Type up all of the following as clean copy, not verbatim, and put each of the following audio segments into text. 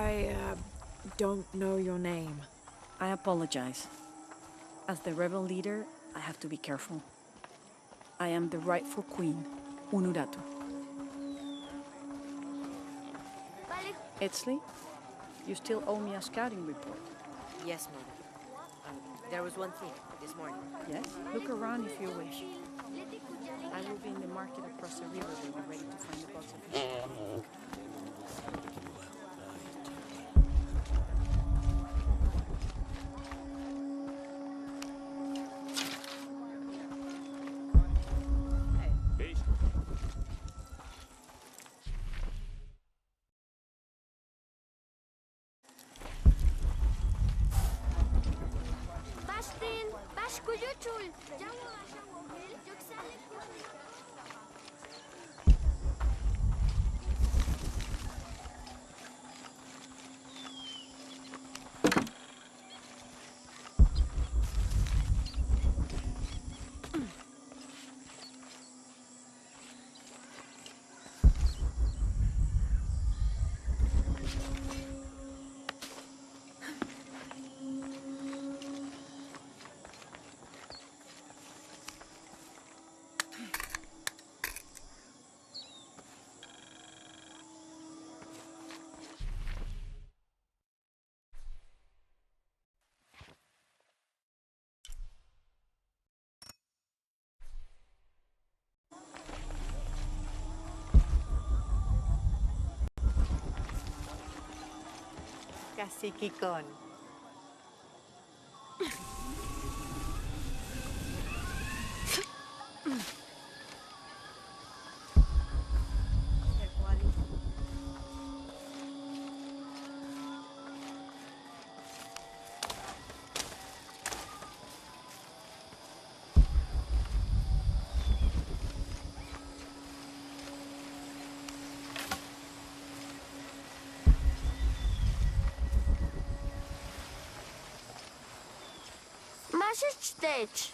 I don't know your name. I apologize. As the rebel leader, I have to be careful. I am the rightful queen, Unuratu. Etzli, you still owe me a scouting report. Yes, Mother. There was one thing this morning. Yes? Look around if you wish. I will be in the market across the river when you're ready to find the box of fish. Bastin, Bashkuyuchul, Jawa Ashawil, Juxalik. Caciquicón. Stage.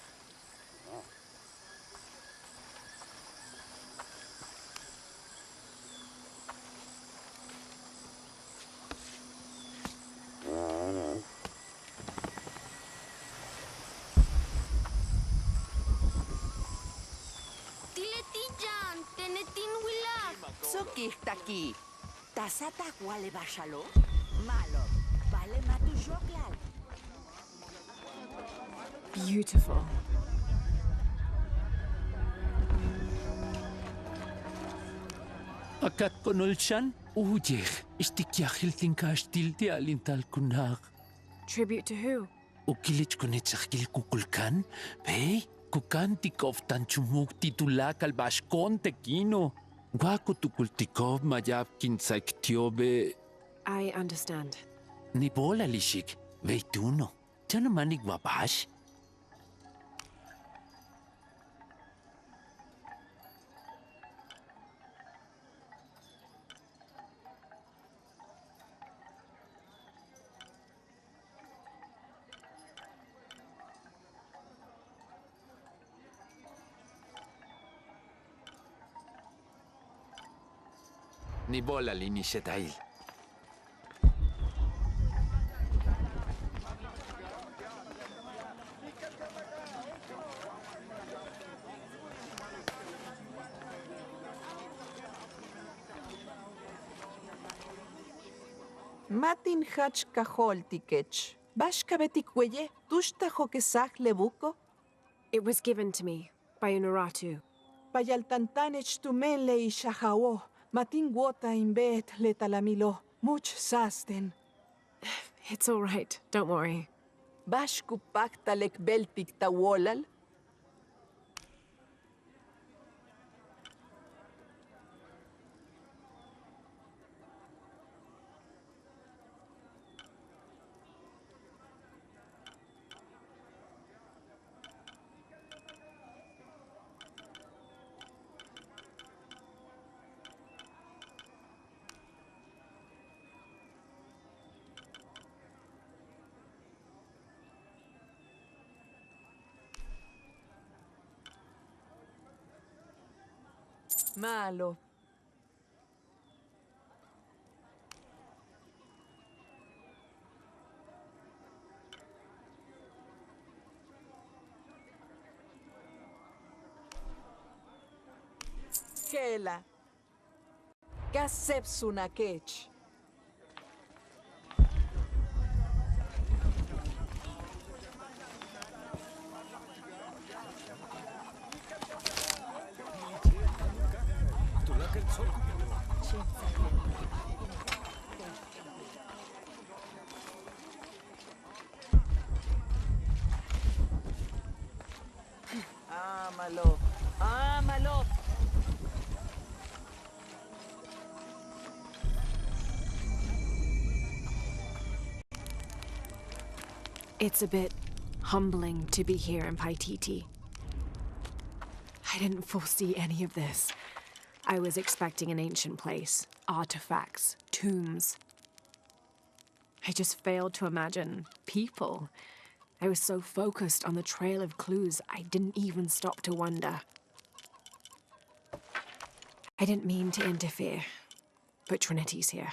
Tiletijan, tenetin wilak. Sokirtaki. Tasata wale bashalo. Malo. Vale matu joklal. Beautiful. Akat konulshan, ujeh, istikyahiltin kastilti alintal kunak. Tribute to who? Ukilich kunitsakil kukulkan, pey, kukantikov tan chumuk titulak al bashkon tekino. Guaco tukultikov mayab kinsaktiobe. I understand. Ni bola lishik, veituno. Tiano manig wabash? Ni bola linishetail. Matin hach cajol tikech. Bashka betikweye, tushta hokesach lebuko. It was given to me by Unuratu. Payaltantanech tumenle y shahao. Matin wota imbet le talamilo. Much sasten. It's all right, don't worry. Bashku paktalek beltik tawolal. Malo. Kela. Kasep sunakech. Amalo. Amalo. It's a bit humbling to be here in Paititi. I didn't foresee any of this. I was expecting an ancient place, artifacts, tombs. I just failed to imagine people. I was so focused on the trail of clues, I didn't even stop to wonder. I didn't mean to interfere, but Trinity's here.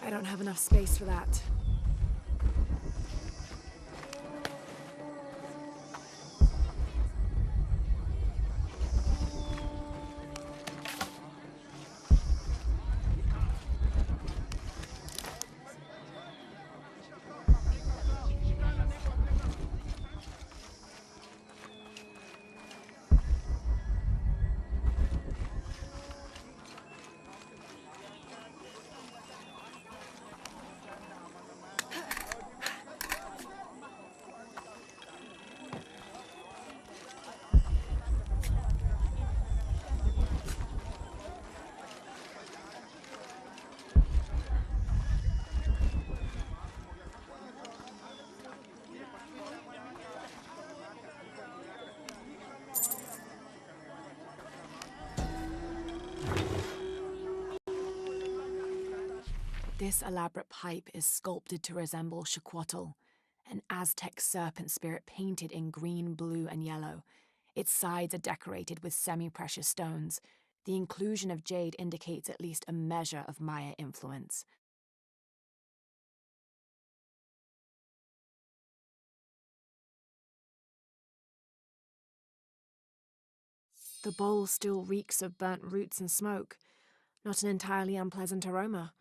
I don't have enough space for that. This elaborate pipe is sculpted to resemble Xicoatl, an Aztec serpent spirit painted in green, blue, and yellow. Its sides are decorated with semi-precious stones. The inclusion of jade indicates at least a measure of Maya influence. The bowl still reeks of burnt roots and smoke, not an entirely unpleasant aroma.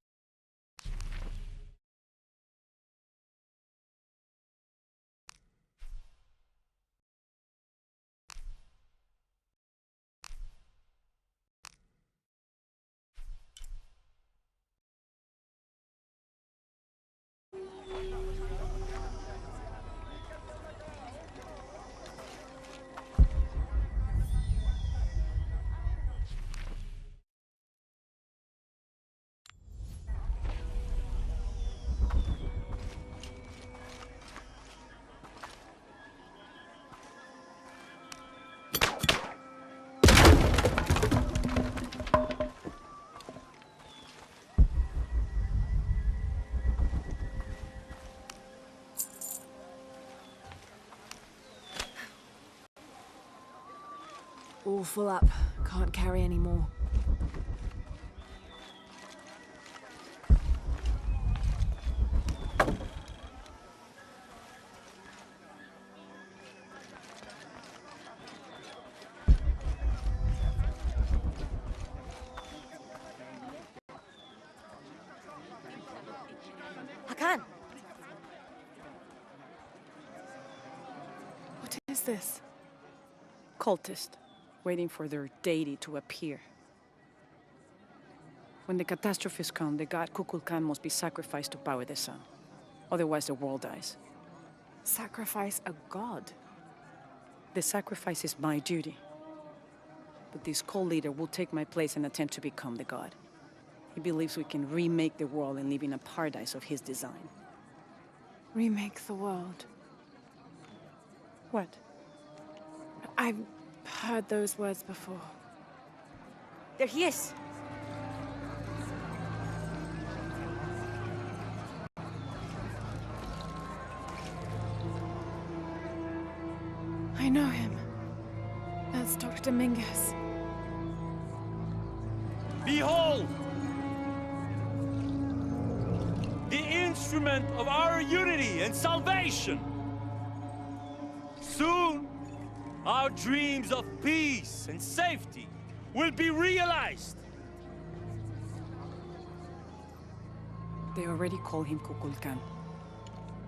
All full up. Can't carry any more. Hakan! What is this? Cultist, waiting for their deity to appear. When the catastrophes come, the god Kukulkan must be sacrificed to power the sun. Otherwise, the world dies. Sacrifice a god? The sacrifice is my duty. But this cult leader will take my place and attempt to become the god. He believes we can remake the world and live in a paradise of his design. Remake the world. What? I've heard those words before. There he is. I know him. That's Dr. Dominguez. Behold! The instrument of our unity and salvation! Soon, our dreams of peace and safety will be realized! They already call him Kukulkan,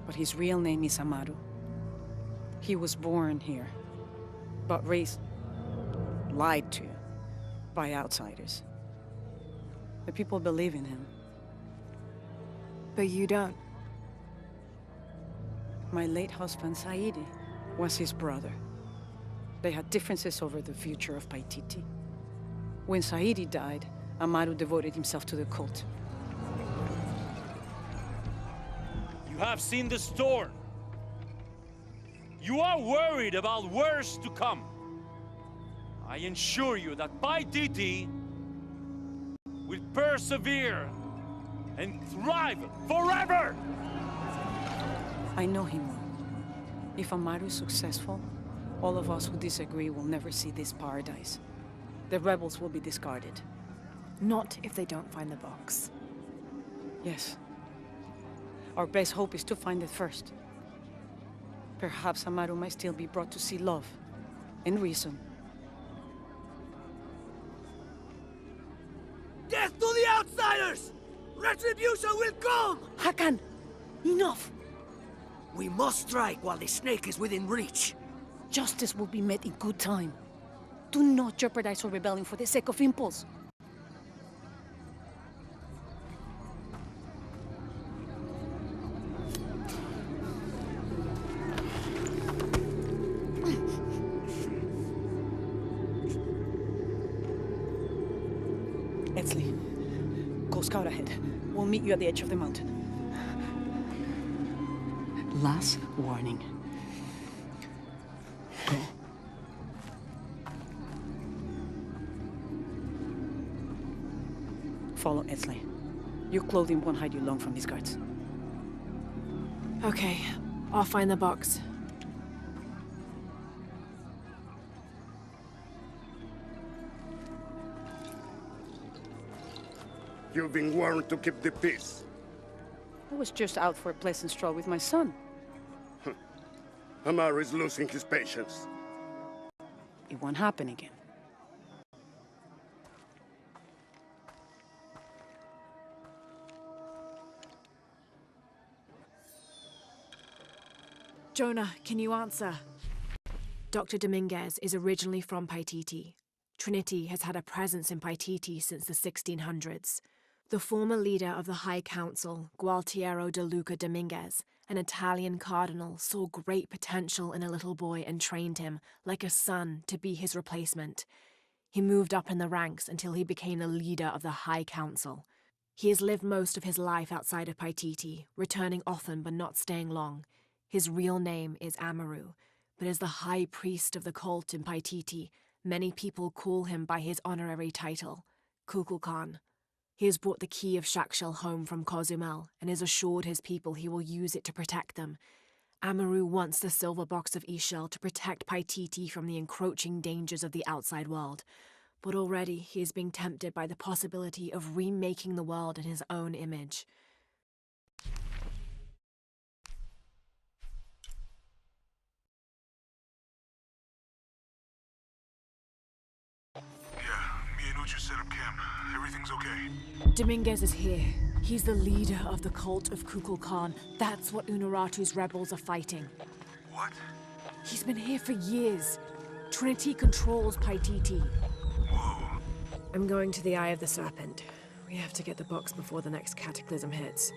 but his real name is Amaru. He was born here, but raised, lied to, by outsiders. The people believe in him. But you don't. My late husband, Saidi, was his brother. They had differences over the future of Paititi. When Saidi died, Amaru devoted himself to the cult. You have seen the storm. You are worried about worse to come. I assure you that Paititi will persevere and thrive forever! I know him well. If Amaru is successful, all of us who disagree will never see this paradise. The rebels will be discarded. Not if they don't find the box. Yes. Our best hope is to find it first. Perhaps Amaru might still be brought to see love and reason. Death to the outsiders! Retribution will come! Hakan! Enough! We must strike while the snake is within reach. Justice will be met in good time. Do not jeopardize our rebellion for the sake of impulse. Etzli, go scout ahead. We'll meet you at the edge of the mountain. Last warning. Go. Follow Etzli. Your clothing won't hide you long from these guards. Okay, I'll find the box. You've been warned to keep the peace. I was just out for a pleasant stroll with my son. Amaru is losing his patience. It won't happen again. Jonah, can you answer? Dr. Dominguez is originally from Paititi. Trinity has had a presence in Paititi since the 1600s. The former leader of the High Council, Gualtiero de Luca Dominguez, an Italian cardinal, saw great potential in a little boy and trained him, like a son, to be his replacement. He moved up in the ranks until he became the leader of the High Council. He has lived most of his life outside of Paititi, returning often but not staying long. His real name is Amaru, but as the high priest of the cult in Paititi, many people call him by his honorary title, Kukulkan. He has brought the key of Shakshel home from Cozumel and has assured his people he will use it to protect them. Amaru wants the silver box of Ixchel to protect Paititi from the encroaching dangers of the outside world, but already he is being tempted by the possibility of remaking the world in his own image. Me and Uchu set up camp. Everything's okay. Dominguez is here. He's the leader of the cult of Kukulkan. That's what Unuratu's rebels are fighting. What? He's been here for years. Trinity controls Paititi. Whoa. I'm going to the Eye of the Serpent. We have to get the box before the next cataclysm hits.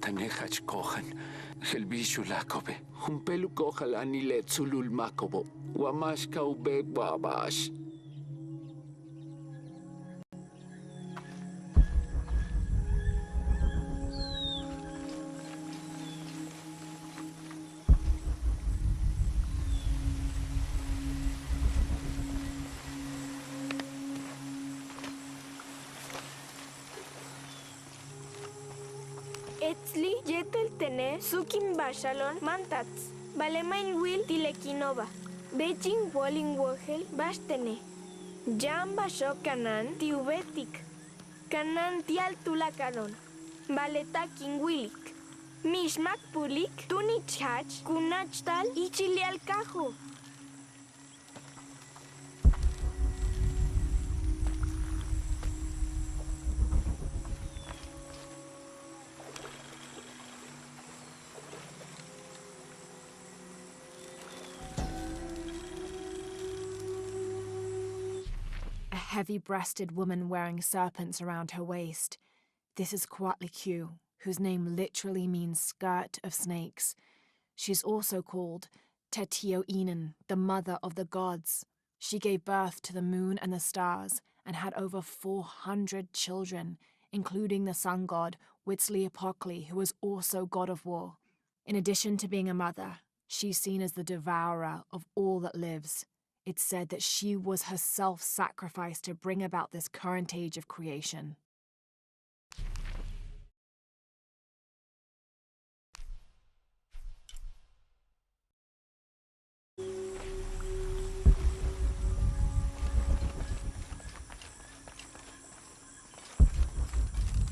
Hanehach kohan, Helbishu lakobe, Humpelu kohalani letsulul makobo, Wamashka ube wabash. Etzli yetel tene sukin bashalon mantats. Balemain will tilekinova. Beijing walling wogel bastene. Jam basho kanan tiubetik. Kanan tial tulakaron. Baleta willik. Mishmak pulik tunichach kunachtal ichilial kajo. A heavy-breasted woman wearing serpents around her waist. This is Kuatlikyu, whose name literally means skirt of snakes. She's also called Tetioinen, the mother of the gods. She gave birth to the moon and the stars and had over 400 children, including the sun god Huitzilopochtli, who was also god of war. In addition to being a mother, she's seen as the devourer of all that lives. It's said that she was herself sacrificed to bring about this current age of creation.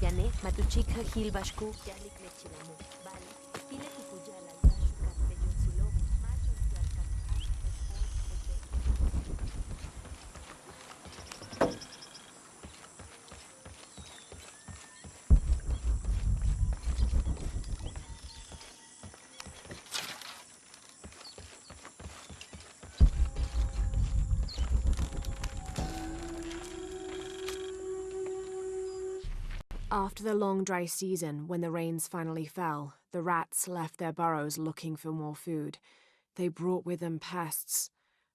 Yane, matuchika hilbashku, yalik lechilamu. Vale, tile kukuyala, yashukat peyunsilo, machos yarkat. After the long dry season, when the rains finally fell, the rats left their burrows looking for more food. They brought with them pests.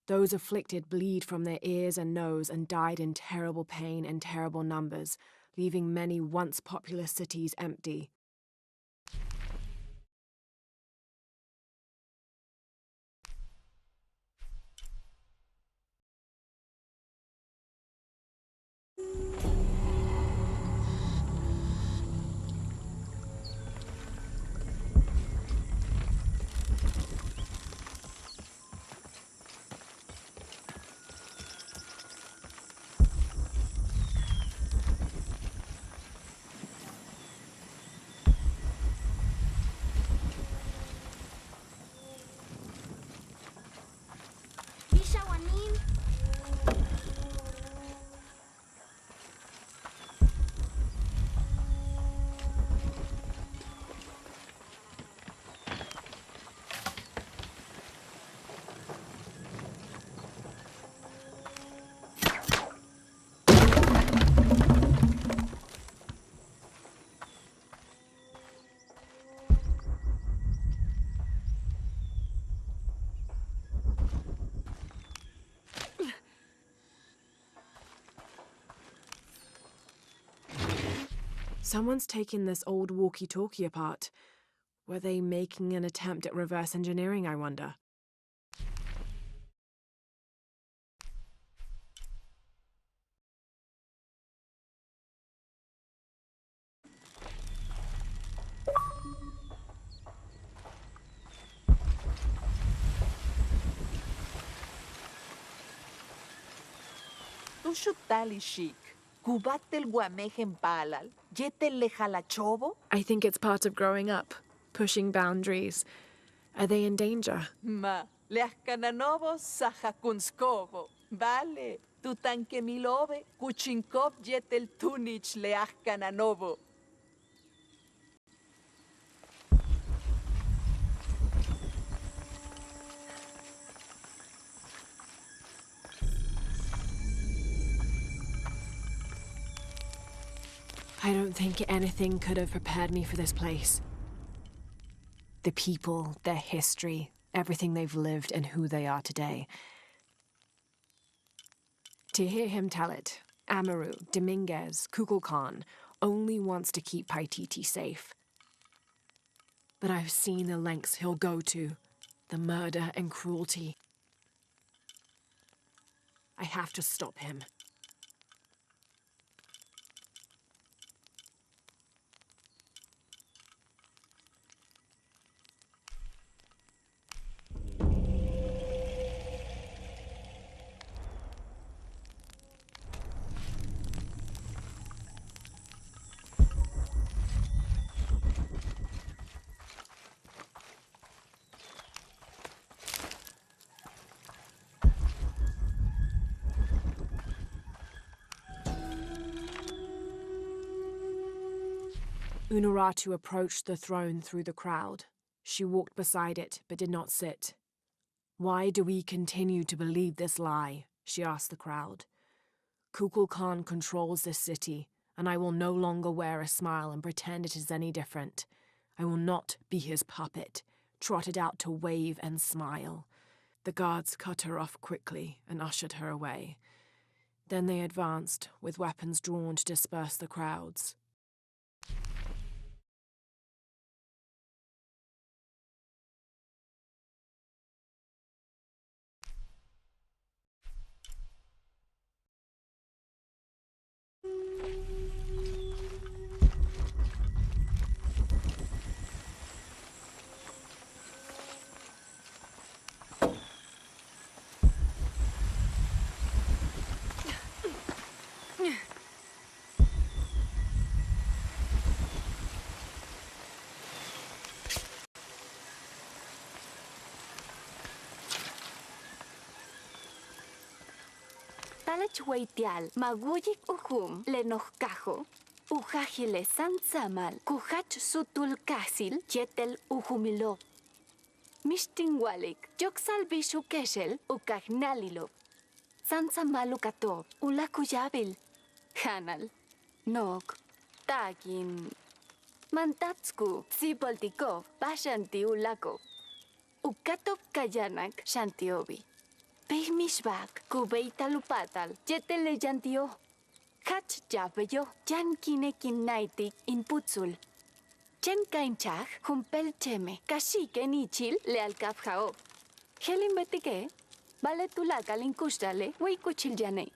Those afflicted bleed from their ears and nose and died in terrible pain and terrible numbers, leaving many once populous cities empty. Bishawanin. Someone's taken this old walkie-talkie apart. Were they making an attempt at reverse engineering, I wonder? Tushutali chic. Kubatel guamejen palal. Yetel lejalachobo. I think it's part of growing up, pushing boundaries. Are they in danger? Ma, leascananobo sajakunskobo. Vale, tutanquemilobe, kuchinkov yetel tunich leascananobo. I don't think anything could have prepared me for this place. The people, their history, everything they've lived and who they are today. To hear him tell it, Amaru, Dominguez, Kukulkan only wants to keep Paititi safe. But I've seen the lengths he'll go to, the murder and cruelty. I have to stop him. Unuratu approached the throne through the crowd. She walked beside it, but did not sit. "Why do we continue to believe this lie?" she asked the crowd. "Kukulkan controls this city, and I will no longer wear a smile and pretend it is any different. I will not be his puppet, trotted out to wave and smile." The guards cut her off quickly and ushered her away. Then they advanced, with weapons drawn to disperse the crowds. Talachwaitial, maguyik uhum, lenohkajo, ujajile sansamal, kuhach sutul kasil, yetel uhumilo. Mishtingwalik, yoksal bishu keshel, ukagnalilo. Sansamalu katob, ulakuyabil. Hanal, nok, tagin. Mantatsku, sipoltikov, bashanti ulako. Ukatop kayanak, shantiobi. Pehmishbak, kubeitalupatal, jetele yantio. Hach jabeyo, jan kinekin naitik inputsul. Jen kainchaj, humpel cheme, kashike nichil le alkafjao. Helin betike, vale tulaka linkustale, wikuchil yane.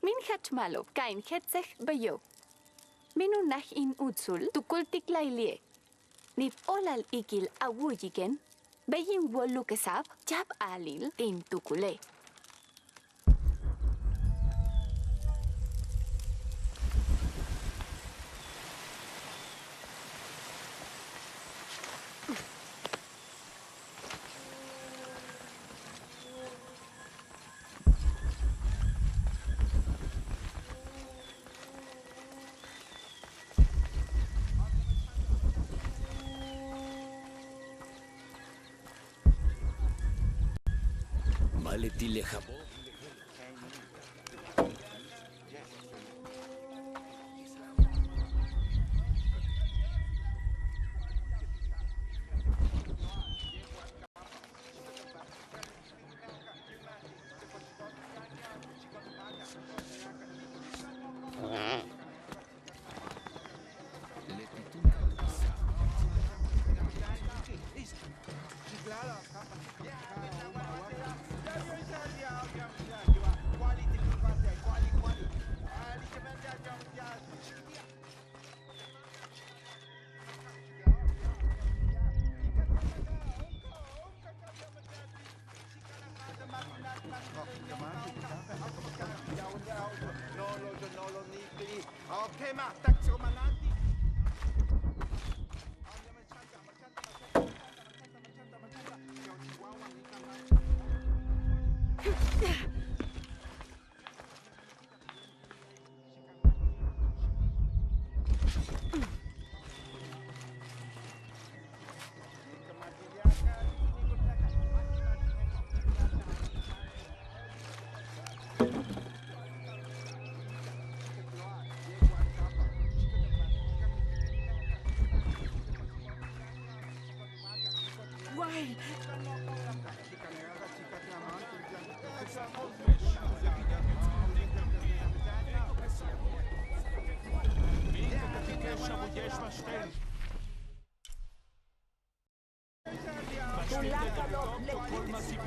Min hach malo, kain hetzech beyo. Minunaj in utsul, tukultik lailie. Nip olal ikil awuyiken, beyin wolukesab, jab alil tin tukule. Maletile jabó.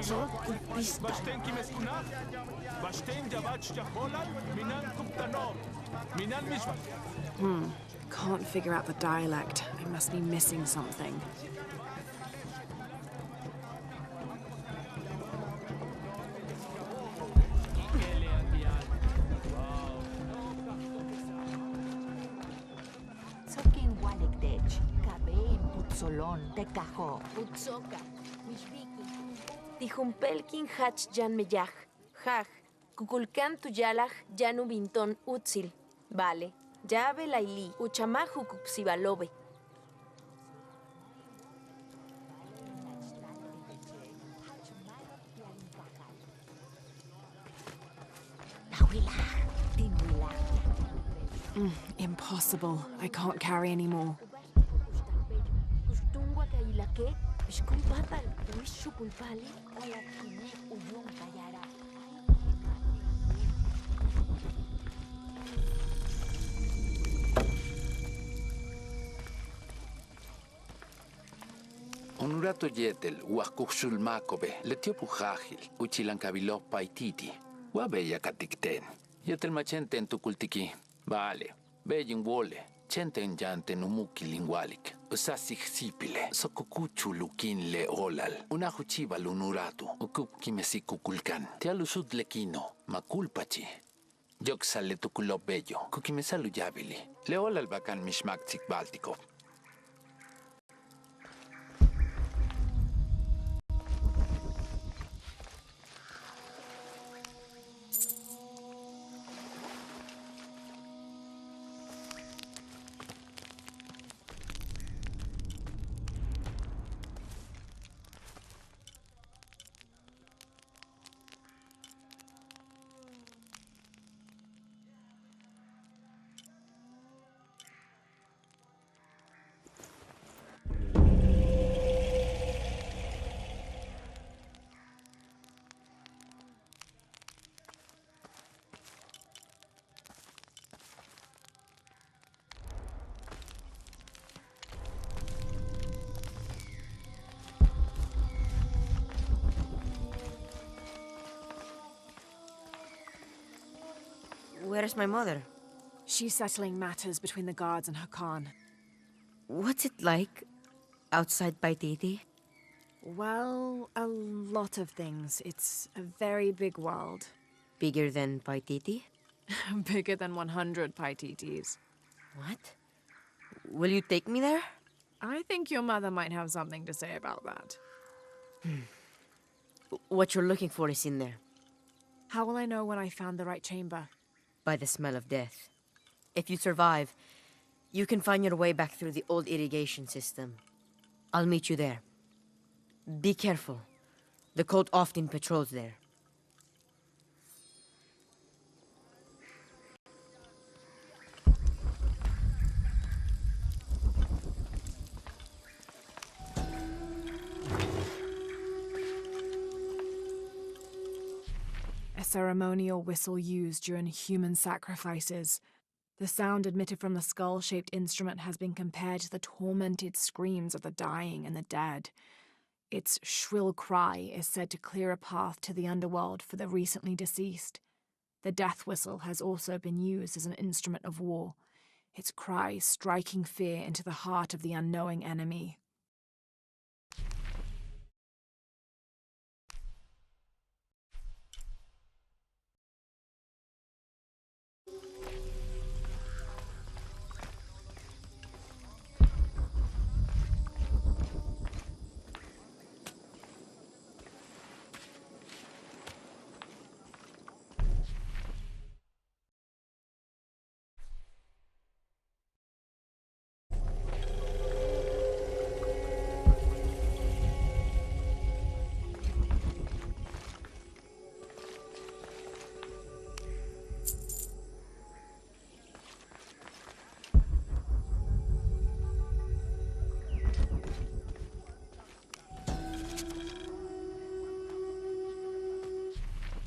So, kulpista. Can't figure out the dialect. I must be missing something. Sokin walikdech, kabe in putsolon, tekajo, putsoka, mishviki. Tijumpelkin hach jan meyaj. Jaj. Kukulkan tuyalaj janu binton utzil. Vale. Llave laili. Uchamaju kupsibalobe. Impossible. I can't carry anymore. Kustungwa kailake. Bishkumpatal. Wishupulpali. Oya kine uyun kayara. Onurato yetel, huacuxul macobe, letiopujágil, uchilancabilo paititi, huabeya caticten. Yetel machente en tucultiqui. Vale, beyin wole, chenten yanten umuki lingualic, usasixipile, sococuchu luquin le olal, unajuchiva lunuratu, ukupkimesicuculcan, tealusud lequino, maculpachi. Yoxale tuculo bello, cuquimesalu yabili, le olal bacan mishmaxic báltico. Where's my mother? She's settling matters between the guards and Hakan. What's it like outside Paititi? Well, a lot of things. It's a very big world. Bigger than Paititi? Bigger than 100 Paititis. What? Will you take me there? I think your mother might have something to say about that. What you're looking for is in there. How will I know when I found the right chamber? By the smell of death. If you survive, you can find your way back through the old irrigation system. I'll meet you there. Be careful. The cult often patrols there. A ceremonial whistle used during human sacrifices. The sound emitted from the skull-shaped instrument has been compared to the tormented screams of the dying and the dead. Its shrill cry is said to clear a path to the underworld for the recently deceased. The death whistle has also been used as an instrument of war, its cry striking fear into the heart of the unknowing enemy.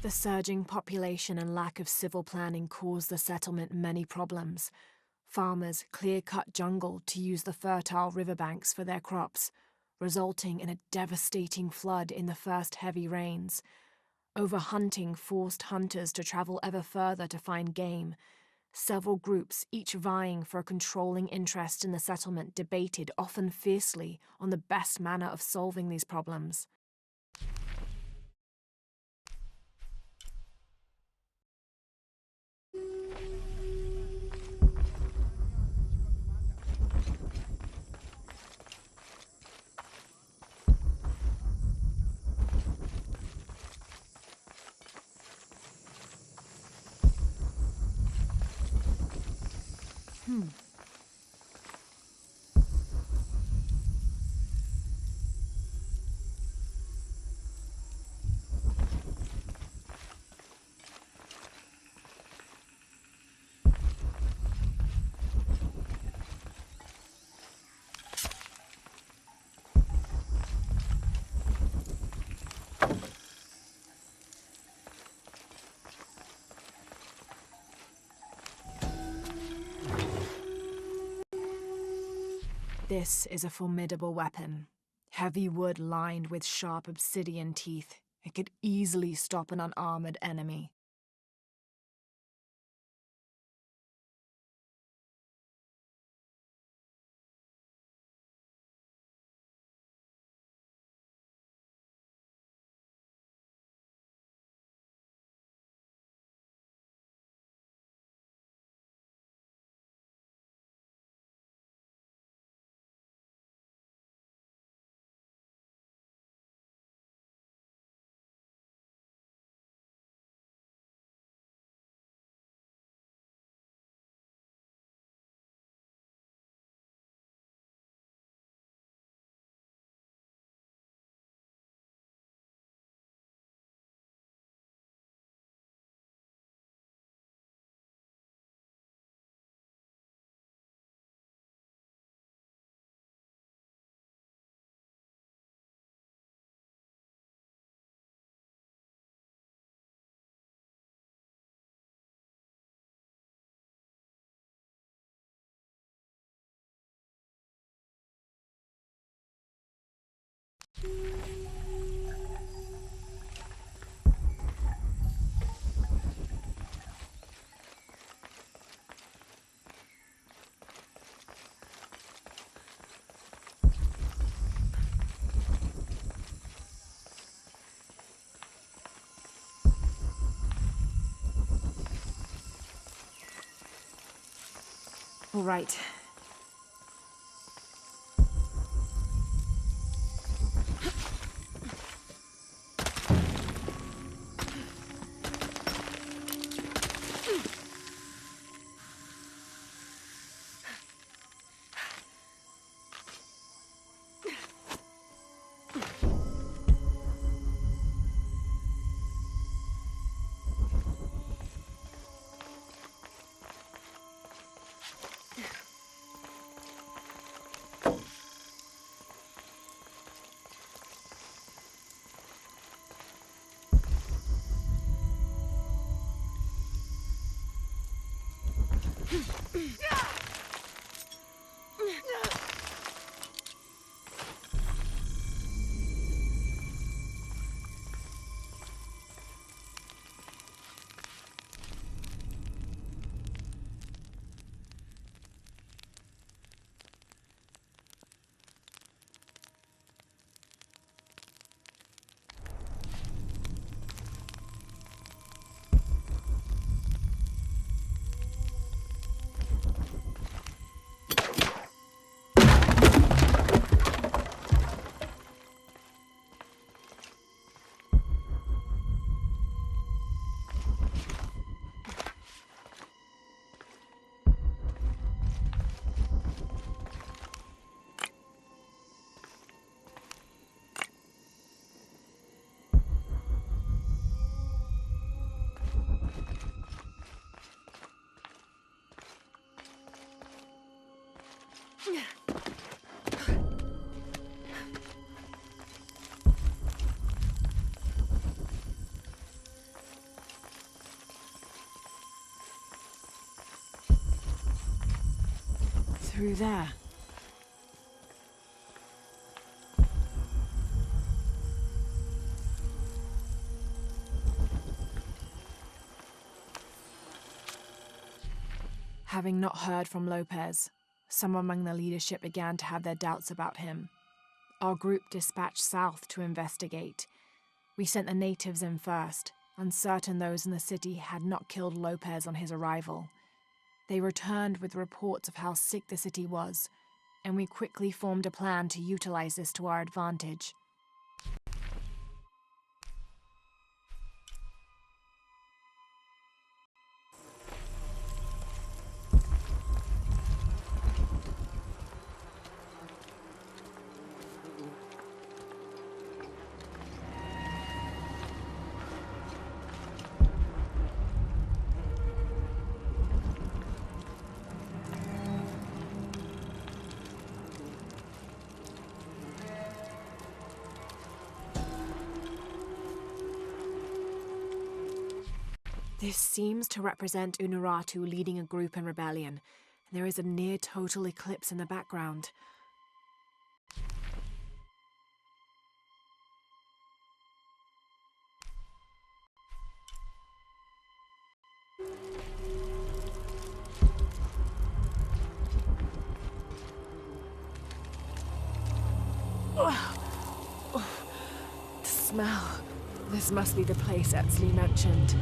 The surging population and lack of civil planning caused the settlement many problems. Farmers clear-cut jungle to use the fertile riverbanks for their crops. resulting in a devastating flood in the first heavy rains. Overhunting forced hunters to travel ever further to find game. Several groups, each vying for a controlling interest in the settlement, debated, often fiercely, on the best manner of solving these problems. This is a formidable weapon. Heavy wood lined with sharp obsidian teeth. It could easily stop an unarmored enemy. All right. Through there. Having not heard from Lopez, some among the leadership began to have their doubts about him. Our group dispatched south to investigate. We sent the natives in first, uncertain those in the city had not killed Lopez on his arrival. They returned with reports of how sick the city was, and we quickly formed a plan to utilize this to our advantage. This seems to represent Unuratu leading a group in rebellion. There is a near-total eclipse in the background. The smell. This must be the place Etzli mentioned.